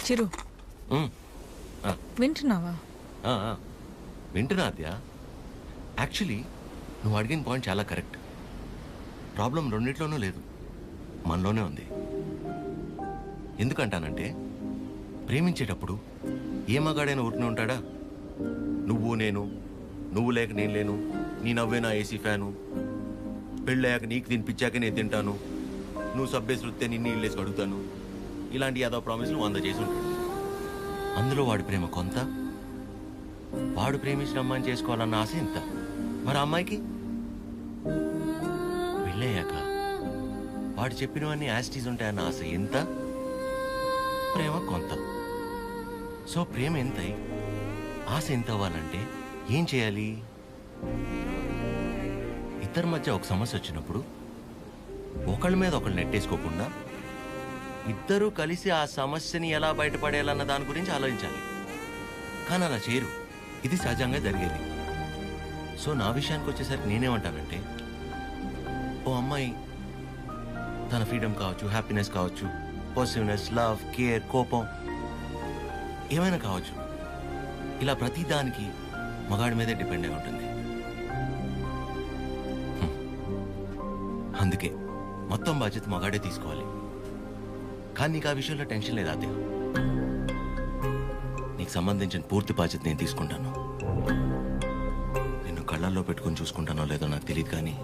చిరు ఆ, వింటున్నావా? ఆ, ఆ. వింటున్నా ఆద్య. యాక్చువల్లీ నువ్వు అడిగిన పాయింట్ చాలా కరెక్ట్. ప్రాబ్లం రెండిట్లోనూ లేదు, మనలోనే ఉంది. ఎందుకంటానంటే ప్రేమించేటప్పుడు ఏ మగాడైనా ఊరికనే ఉంటాడా? నువ్వు నేను, నువ్వు లేక నేను లేను, నీ నవ్వే నా ఏసీ ఫ్యాను, పెళ్ళయ్యాక నీకు తినిపించాక నేను తింటాను, నువ్వు సబ్బేసి వృత్తే నిన్ను ఇల్లేసి అడుగుతాను, ఇలాంటి యాదవ ప్రామిస్లు 100 చేసి ఉంటాడు. అందులో వాడి ప్రేమ కొంత, వాడు ప్రేమించిన అమ్మాయిని చేసుకోవాలన్న ఆశ ఇంత. మరి అమ్మాయికి పెళ్ళయ్యాక వాడు చెప్పినవన్నీ యాస్టీస్ ఉంటాయన్న ఆశ ఎంత, ప్రేమ కొంత. సో ప్రేమ ఎంతై ఆశ ఎంత అవ్వాలంటే ఏం చేయాలి? ఇద్దరి మధ్య ఒక సమస్య వచ్చినప్పుడు ఒకళ్ళ మీద ఒకళ్ళు నెట్టేసుకోకుండా ఇద్దరూ కలిసి ఆ సమస్యని ఎలా బయటపడేయాలన్న దాని గురించి ఆలోచించాలి. కానీ అలా చేయరు, ఇది సహజంగా జరిగేది. సో నా విషయానికి వచ్చేసరికి నేనేమంటానంటే, ఓ అమ్మాయి తన ఫ్రీడమ్ కావచ్చు, హ్యాపీనెస్ కావచ్చు, పాజిటివ్నెస్, లవ్, కేర్, కోపం ఏమైనా కావచ్చు, ఇలా ప్రతి దానికి మగాడి మీదే డిపెండ్ అయి ఉంటుంది. అందుకే మొత్తం బాధ్యత మగాడే తీసుకోవాలి. కానీ నీకు ఆ విషయంలో టెన్షన్ లేదా అదే? నీకు సంబంధించిన పూర్తి బాధ్యత నేను తీసుకుంటాను. నిన్ను కళ్ళల్లో పెట్టుకుని చూసుకుంటానో లేదో నాకు తెలియదు, కానీ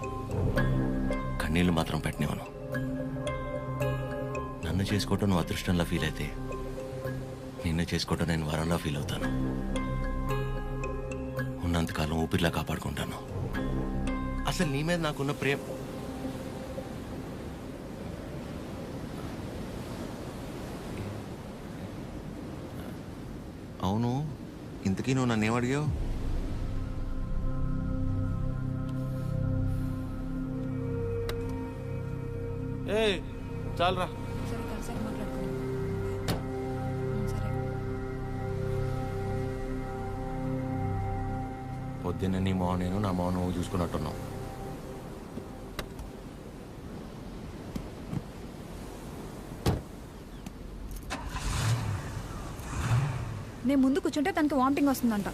కన్నీళ్లు మాత్రం పెట్టనివ్వను. నన్ను చేసుకోవటం నువ్వు అదృష్టంలా ఫీల్ అయితే, నిన్ను చేసుకోవటం నేను వరంలా ఫీల్ అవుతాను. ఉన్నంతకాలం ఊపిరిలా కాపాడుకుంటాను. అసలు నీ మీద నాకున్న ప్రేమ అవును. ఇంతకీ నువ్వు నన్ను ఏమడిగావు? చాలరా. సరే కలిసాక మాట్లాడుకుందాం. సరే. పొద్దున్న నీ మౌనం నేను, నా మౌనం నువ్వు చూసుకున్నట్టున్నావు. నేను ముందు కూర్చుంటే తనకి వామిటింగ్ వస్తుందంట.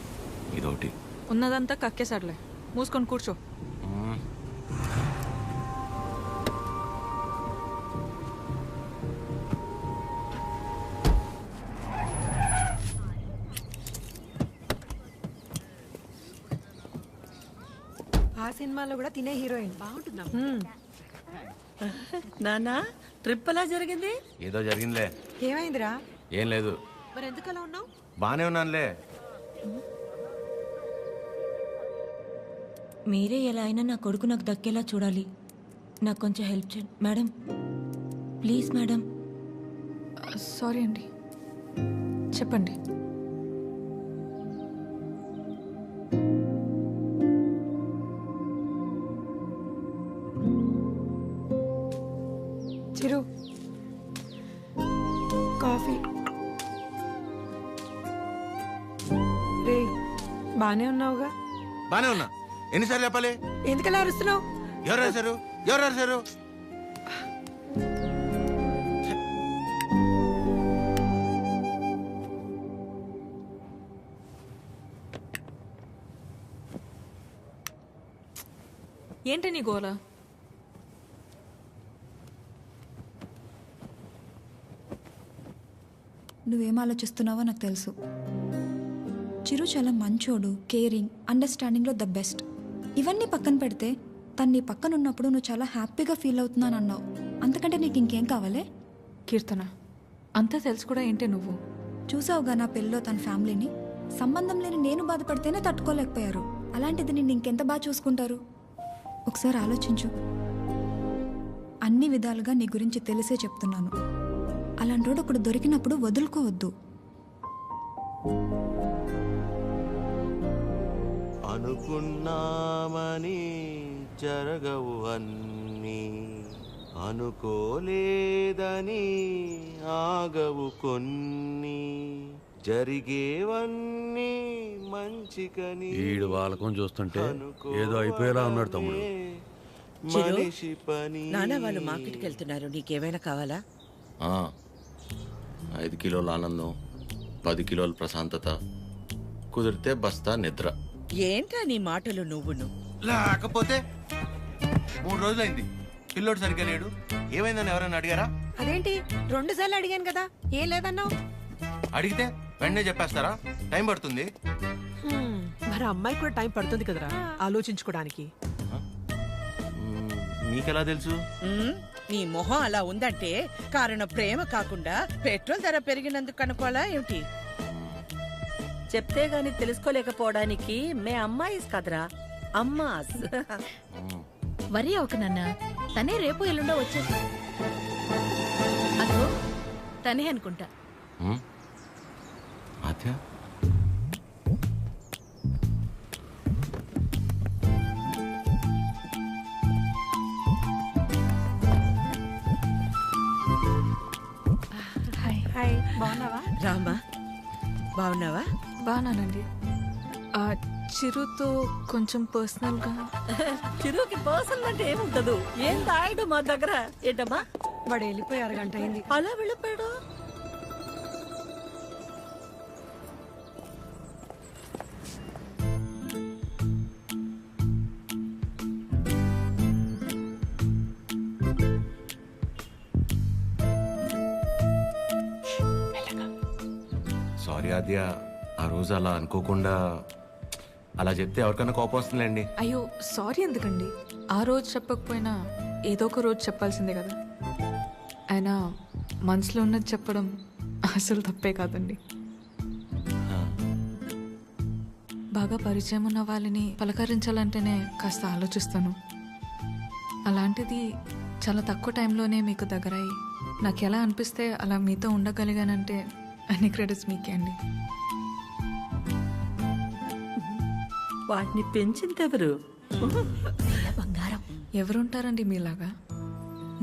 ఇదొకటి. ఉన్నదంతా కక్కేసాడులే, మూసుకొని కూర్చో. ఆ సినిమాలో కూడా తినే హీరోయిన్ బాగుంటుందా? నానా ట్రిప్ ఎలా జరిగింది? ఏదో జరిగిందిలే. ఏమైందిరా? ఏం లేదు. మరి ఎందుకు అలా ఉన్నావు? బానే ఉన్నానులే. మీరే ఎలా అయినా నా కొడుకు నాకు దక్కేలా చూడాలి. నాకు కొంచెం హెల్ప్ చేయండి మేడం, ప్లీజ్ మేడం. సారీ అండి, చెప్పండి. చిరు, కాఫీ. రే, బానే ఉన్నావుగా? బానే ఉన్నా. ఎన్నిసార్లు చెప్పాలి? ఎందుకలా అరుస్తున్నావు? ఎవరు రాశారు? ఎవరు రాశారు? ఏంటి నీ గోల? నువ్వేం ఆలోచిస్తున్నావో నాకు తెలుసు. చిరు చాలా మంచోడు, కేరింగ్, అండర్స్టాండింగ్లో ద బెస్ట్. ఇవన్నీ పక్కన పెడితే తను నీ పక్కన ఉన్నప్పుడు నువ్వు చాలా హ్యాపీగా ఫీల్ అవుతున్నాను అన్నావు. అంతకంటే నీకు ఇంకేం కావాలే? కీర్తన, అంతా తెలుసు కూడా ఏంటి నువ్వు? చూసావుగా నా పెళ్ళిలో తన ఫ్యామిలీని. సంబంధం లేని నేను బాధపడితేనే తట్టుకోలేకపోయారు. అలాంటిది నిన్ను ఇంకెంత బాగా చూసుకుంటారు? ఒకసారి ఆలోచించు. అన్ని విధాలుగా నీ గురించి తెలిసే చెప్తున్నాను. అలాంటోడు ఒకడు దొరికినప్పుడు వదులుకోవద్దు. అనుకున్నామని జరగవు అన్నీ, అనుకోలేదని ఆగవు కొన్ని, జరిగేవన్నీ మంచికని. ఈడు వాళ్ళకం చూస్తుంటే ఏదో అయిపోయేలా ఉన్నాడు తమ్ముడు. మనిషి పని. నాన్న వాళ్ళు మార్కెట్కి వెళ్తున్నారు, నీకేమైనా కావాలా? 5 కిలోల ఆనందం, 10 కిలోల ప్రశాంతత, కుదిరితే బస్తా నిద్ర. ఏంటా నీ మాటలు నువ్వును? లేకపోతే 3 రోజులైంది పిల్లోడు సరిగ్గా లేడు. ఏమైందని ఎవరైనా అడిగారా? అదేంటి 2 సార్లు అడిగాను కదా, ఏం లేదన్నావు? అడిగితే వెంటనే చెప్పేస్తారా? టైం పడుతుంది. మరి అమ్మాయి కూడా టైం పడుతుంది కదరా ఆలోచించుకోవడానికి. మీకెలా తెలుసు? ఉమ్, నీ మొహం అలా ఉందంటే కారణం ప్రేమ కాకుండా పెట్రోల్ ధర పెరిగినందుకు అనుకోవాలా ఏమిటి? చెప్తే గాని తెలుసుకోలేకపోవడానికి మే అమ్మాయిస్ కదరా, అమ్మాస్. వరి అవక నాన్న, తనే రేపు ఎల్లుండో వచ్చేసి అదో తనే అనుకుంటా. ఆద్య, హాయ్, బాగున్నావా? రామా, బాగున్నావా? బాగానండి. చిరుతో కొంచెం పర్సనల్గా. చిరుకి పర్సనల్ అంటే ఏముంటదు? ఏం తాయడు మా దగ్గర. ఏంటమ్మా వాడు వెళ్ళిపోయి 1 గంట అయింది. అలా వెళ్ళిపోయాడు? సారీ ఆద్య, ఆ రోజు అలా అనుకోకుండా అలా చెప్తే ఎవరికైనా కోపం వస్తుందిలేండి. అయ్యో సారీ ఎందుకండి, ఆ రోజు చెప్పకపోయినా ఏదో ఒక రోజు చెప్పాల్సిందే కదా. అయినా మనసులో ఉన్నది చెప్పడం అసలు తప్పే కాదండి. బాగా పరిచయం ఉన్న వాళ్ళని పలకరించాలంటేనే కాస్త ఆలోచిస్తాను. అలాంటిది చాలా తక్కువ టైంలోనే మీకు దగ్గరయ్యి నాకు ఎలా అనిపిస్తే అలా మీతో ఉండగలిగానంటే అన్ని క్రెడిట్స్ మీకే అండి. వాటిని పెంచిందెవరు? బంగారం. ఎవరుంటారండి మీలాగా?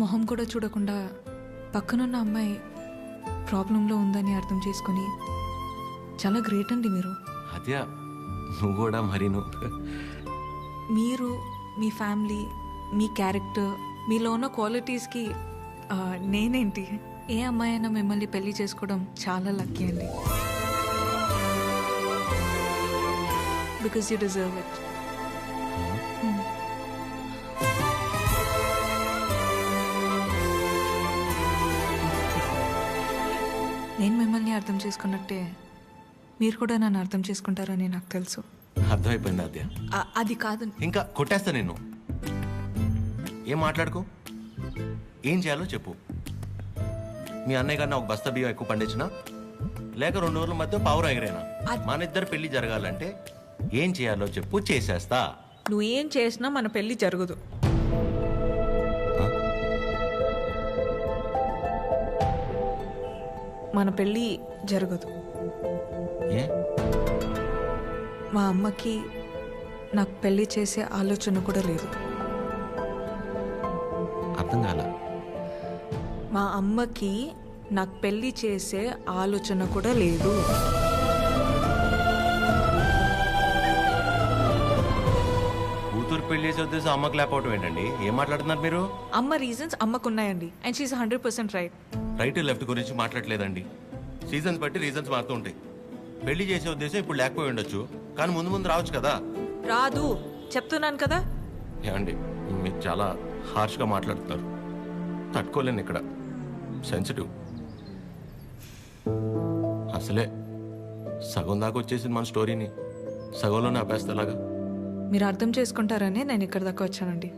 మొహం కూడా చూడకుండా పక్కనున్న అమ్మాయి ప్రాబ్లంలో ఉందని అర్థం చేసుకొని చాలా గ్రేట్ అండి మీరు. ఆద్య, నువ్వు కూడా మరి మీరు, మీ ఫ్యామిలీ, మీ క్యారెక్టర్, మీలో ఉన్న క్వాలిటీస్కి నేనేంటి, ఏ అమ్మాయి అయినా మిమ్మల్ని పెళ్లి చేసుకోవడం చాలా లక్కీ అండి. Because you deserve it. నేను మిమ్మల్ని అర్థం చేసుకున్నట్టే మీరు కూడా నన్ను అర్థం చేసుకుంటారని నాకు తెలుసు. అర్థమైపోయింది ఆద్య. అది కాదు. ఇంకా కొట్టేస్తా నిన్ను. ఏం మాట్లాడుకో, ఏం చేయాలో చెప్పు. మీ అన్నయ్య కన్నా ఒక బస్తా బియ్యం ఎక్కువ పండించినా, లేక 2 రోజుల మధ్య పావురం ఎగిరేనా, మన ఇద్దరు పెళ్లి జరగాలంటే ఏం చేయాలో చెప్పు, చేసేస్తా. నువ్వు ఏం చేసినా మన పెళ్లి జరగదు. మన పెళ్ళి జరగదు. ఏ? మా అమ్మకి నాకు పెళ్లి చేసే ఆలోచన కూడా లేదు. అర్థం కాల. మా అమ్మకి నాకు పెళ్లి చేసే ఆలోచన కూడా లేదు. కూతురు పెళ్లి చేసే ఉద్దేశం అమ్మకి లేకపోవటం ఏంటండి? ఏం మాట్లాడుతున్నారు మీరు? అమ్మ రీజన్స్ అమ్మకున్నాయండి, అండ్ షీఈ్ 100% రైట్. రైట్ లెఫ్ట్ గురించి మాట్లాడలేదండి. సీజన్స్ బట్టి రీజన్స్ మారుతూ ఉంటాయి. పెళ్లి చేసే ఉద్దేశం ఇప్పుడు లేకపోయి ఉండొచ్చు, కానీ ముందు ముందు రావచ్చు కదా. రాదు చెప్తున్నాను కదా. ఏమండి, మీరు చాలా హార్ష్గా మాట్లాడుతున్నారు. తట్టుకోలేను ఇక్కడ, సెన్సిటివ్. అసలే సగం దాకా వచ్చేసింది మన స్టోరీని, సగంలోనే ఆపేస్తేలాగా. మీరు అర్థం చేసుకుంటారని నేను ఇక్కడ దాకా వచ్చానండి.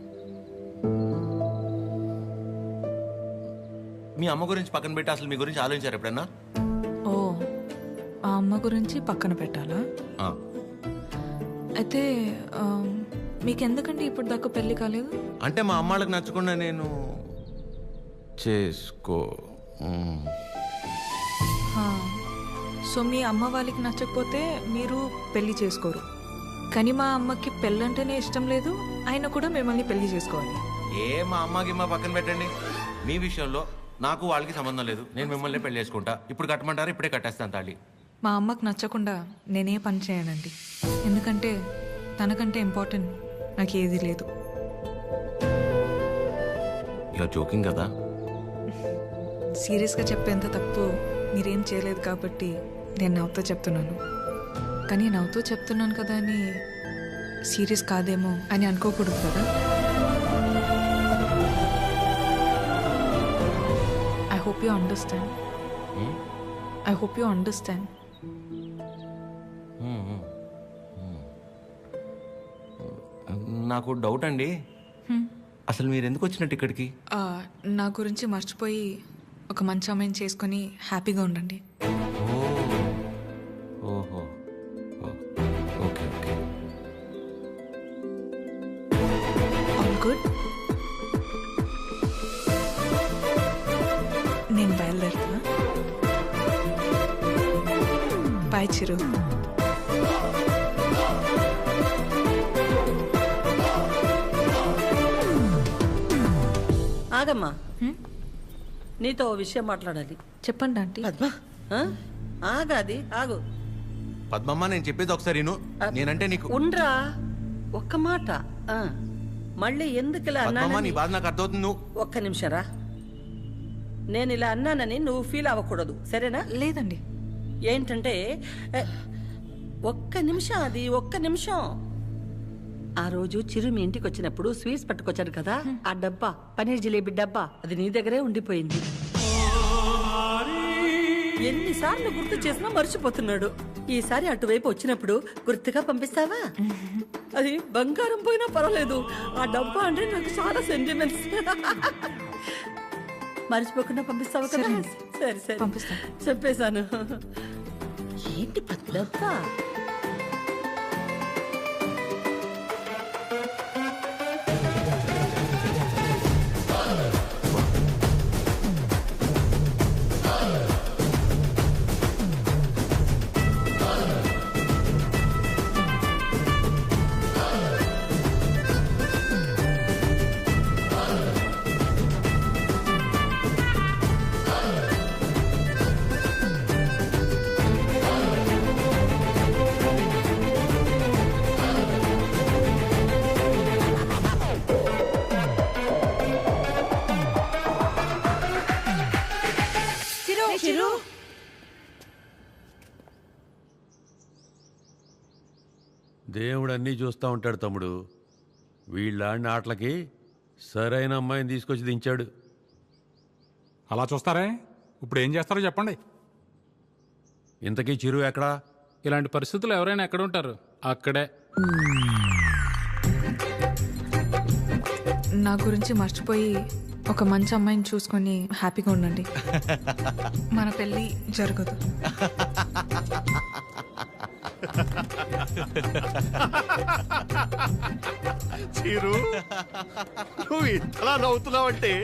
మీ అమ్మ గురించి పక్కన పెట్టి అసలు మీ గురించి ఆలోచించారు ఎప్పుడన్నా? ఓ, ఆ అమ్మ గురించి పక్కన పెట్టాలా? ఆ. అయితే మీకెందుకండి ఇప్పుడు దాకా పెళ్లి కాలేదు? అంటే మా అమ్మాళ్ళకి నచ్చకుండా నేను చేసుకో. సో మీ అమ్మ వాళ్ళకి నచ్చకపోతే మీరు పెళ్లి చేసుకోరు. కానీ మా అమ్మకి పెళ్ళంటేనే ఇష్టం లేదు, ఆయన కూడా మిమ్మల్ని పెళ్లి చేసుకోవాలి. ఏ మా అమ్మకి మా పక్కన పెట్టండి. మీ విషయంలో నాకు వాళ్ళకి సంబంధం లేదు. నేను మిమ్మల్ని పెళ్లి చేసుకుంటా. ఇప్పుడు కట్టమంటారా? ఇప్పుడే కట్టేస్తాను తాళి. మా అమ్మకి నచ్చకుండా నేనే పని చేయనండి, ఎందుకంటే తనకంటే ఇంపార్టెంట్ నాకు ఏది లేదు. ఇలా జోకింగ్ కదా. సీరియస్గా చెప్పేంత తప్పు మీరేం చేయలేదు కాబట్టి నేను నవ్వుతూ చెప్తున్నాను. కానీ నవ్వుతూ చెప్తున్నాను కదా అని సీరియస్ కాదేమో అని అనుకోకూడదు కదా. I hope you understand. I hope you understand. నాకు డౌట్ అండి, అసలు మీరు ఎందుకు వచ్చినట్టు ఇక్కడికి? నా గురించి మర్చిపోయి ఒక మంచి అమ్మాయిని చేసుకొని హ్యాపీగా ఉండండి. ఓహో, ఓకే ఓకే. All good. నేను బయలుదేరుతా. బాయ్ చిరు. ఆగమ్మా, నీతో ఓ విషయం మాట్లాడాలి. చెప్పండి ఆంటీ. పద్మ, ఆ? ఆగాది ఆగు. పద్మమ్మ, నేను చెప్పేది ఒకసారి విను. నేనంటే నీకు ఉండ్రా, ఒక్క మాట. ఆ, మళ్ళీ ఎందుకు ఇలా పద్మమ్మ, నీ అన్నానని బాధ నాకు అర్థమవుతుంది. నువ్వు ఒక్క నిమిషరా. నేను ఇలా అన్నానని నువ్వు ఫీల్ అవ్వకూడదు, సరేనా? లేదండి. ఏంటంటే ఒక్క నిమిషం, అది ఒక్క నిమిషం. ఆ రోజు చిరు మీ ఇంటికి వచ్చినప్పుడు స్వీట్స్ పట్టుకొచ్చాడు కదా, ఆ డబ్బా, పనీర్ జిలేబీ డబ్బా, అది నీ దగ్గరే ఉండిపోయింది. ఎన్నిసార్లు గుర్తు చేసినా మర్చిపోతున్నాడు. ఈసారి అటువైపు వచ్చినప్పుడు గుర్తుగా పంపిస్తావా? అది బంగారం పోయినా పర్వాలేదు, ఆ డబ్బా అంటే నాకు చాలా సెంటిమెంట్స్. మర్చిపోకుండా పంపిస్తావా కదా? సరే సరే, పంపిస్తా. చెప్పేశాను. ఏంటి డబ్బా? చిరు, దేవుడు అన్నీ చూస్తూ ఉంటాడు తమ్ముడు. వీళ్ళాడిన ఆటలకి సరైన అమ్మాయిని తీసుకొచ్చి దించాడు. అలా చూస్తారే, ఇప్పుడు ఏం చేస్తారో చెప్పండి. ఇంతకీ చిరు ఎక్కడా? ఇలాంటి పరిస్థితులు ఎవరైనా ఎక్కడ ఉంటారు? అక్కడే. నా గురించి మర్చిపోయి ఒక మంచి అమ్మాయిని చూసుకొని హ్యాపీగా ఉండండి. మన పెళ్ళి జరగదు. చిరు, నువ్వు ఇంతలా నవ్వుతున్నావంటే